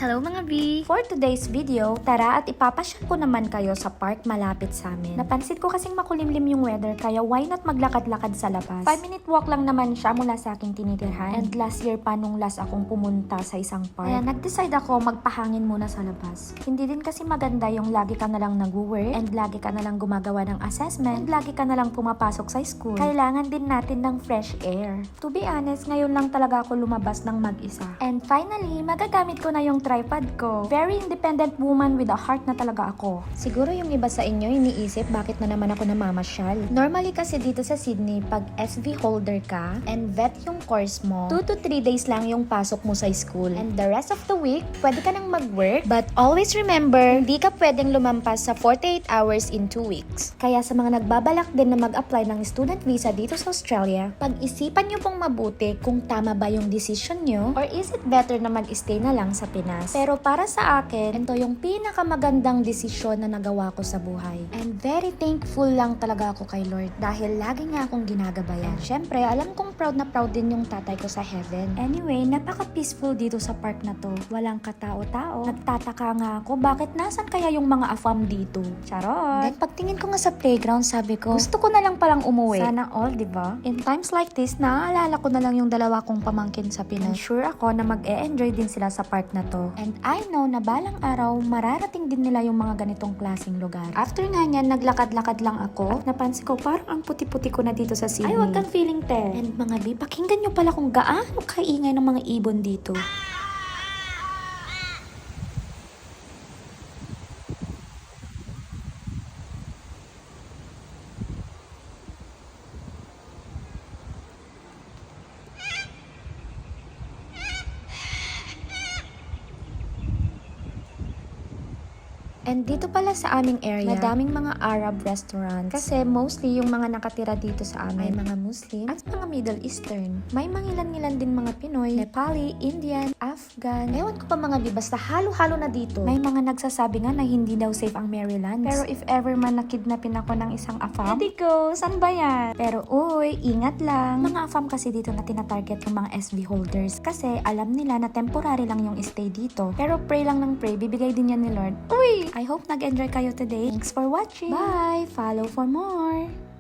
Hello mga B! For today's video, tara at ipapasyal ko naman kayo sa park malapit sa amin. Napansin ko kasing makulimlim yung weather kaya why not maglakad-lakad sa labas. 5-minute walk lang naman siya mula sa aking tinitirhan. And last year pa nung last akong pumunta sa isang park. Kaya nag-decide ako magpahangin muna sa labas. Hindi din kasi maganda yung lagi ka nalang nag-work and lagi ka nalang gumagawa ng assessment and lagi ka nalang pumapasok sa school. Kailangan din natin ng fresh air. To be honest, ngayon lang talaga ako lumabas ng mag-isa. And finally, magagamit ko na yung tripod ko. Very independent woman with a heart na talaga ako. Siguro yung iba sa inyo iniisip bakit na naman ako namamasyal. Normally kasi dito sa Sydney, pag SV holder ka and vet yung course mo, 2 to 3 days lang yung pasok mo sa school. And the rest of the week, pwede ka nang mag-work. But always remember, hindi ka pwedeng lumampas sa 48 hours in 2 weeks. Kaya sa mga nagbabalak din na mag-apply ng student visa dito sa Australia, pag-isipan nyo pong mabuti kung tama ba yung decision nyo or is it better na mag-stay na lang sa Pinas. Pero para sa akin, ito yung pinakamagandang desisyon na nagawa ko sa buhay. And very thankful lang talaga ako kay Lord dahil lagi nga akong ginagabayan. Syempre, alam kong proud na proud din yung tatay ko sa heaven. Anyway, napaka-peaceful dito sa park na to. Walang katao-tao. Nagtataka nga ako, bakit nasan kaya yung mga afam dito? Charot! Then pagtingin ko nga sa playground, sabi ko, gusto ko na lang palang umuwi. Sana all, diba? In times like this, naaalala ko na lang yung dalawa kong pamangkin sa Pinas. Sure ako na mag-e-enjoy din sila sa park na to. And I know na balang araw, mararating din nila yung mga ganitong klaseng lugar. After nga niyan, naglakad-lakad lang ako. Napansin ko, parang ang puti-puti ko na dito sa Sydney. Ay, wag kang feeling, te. And mga B, pakinggan nyo pala kung gaano kaingay ng mga ibon dito. And dito pala sa aming area, madaming mga Arab restaurants. Kasi mostly yung mga nakatira dito sa amin ay mga Muslim at mga Middle Eastern. May mangilan-ngilan din mga Pinoy, Nepali, Indian, Afghan. Ewan ko pa mga B, basta halo-halo na dito. May mga nagsasabi nga na hindi daw safe ang Maryland. Pero if ever man nakidnapin ako ng isang afam, hindi ko, saan ba yan? Pero uy, ingat lang. Mga afam kasi dito na tinatarget yung mga SV holders. Kasi alam nila na temporary lang yung stay dito. Pero pray lang ng pray, bibigay din yan ni Lord. Uy! I hope nag-enjoy kayo today. Thanks for watching. Bye! Follow for more!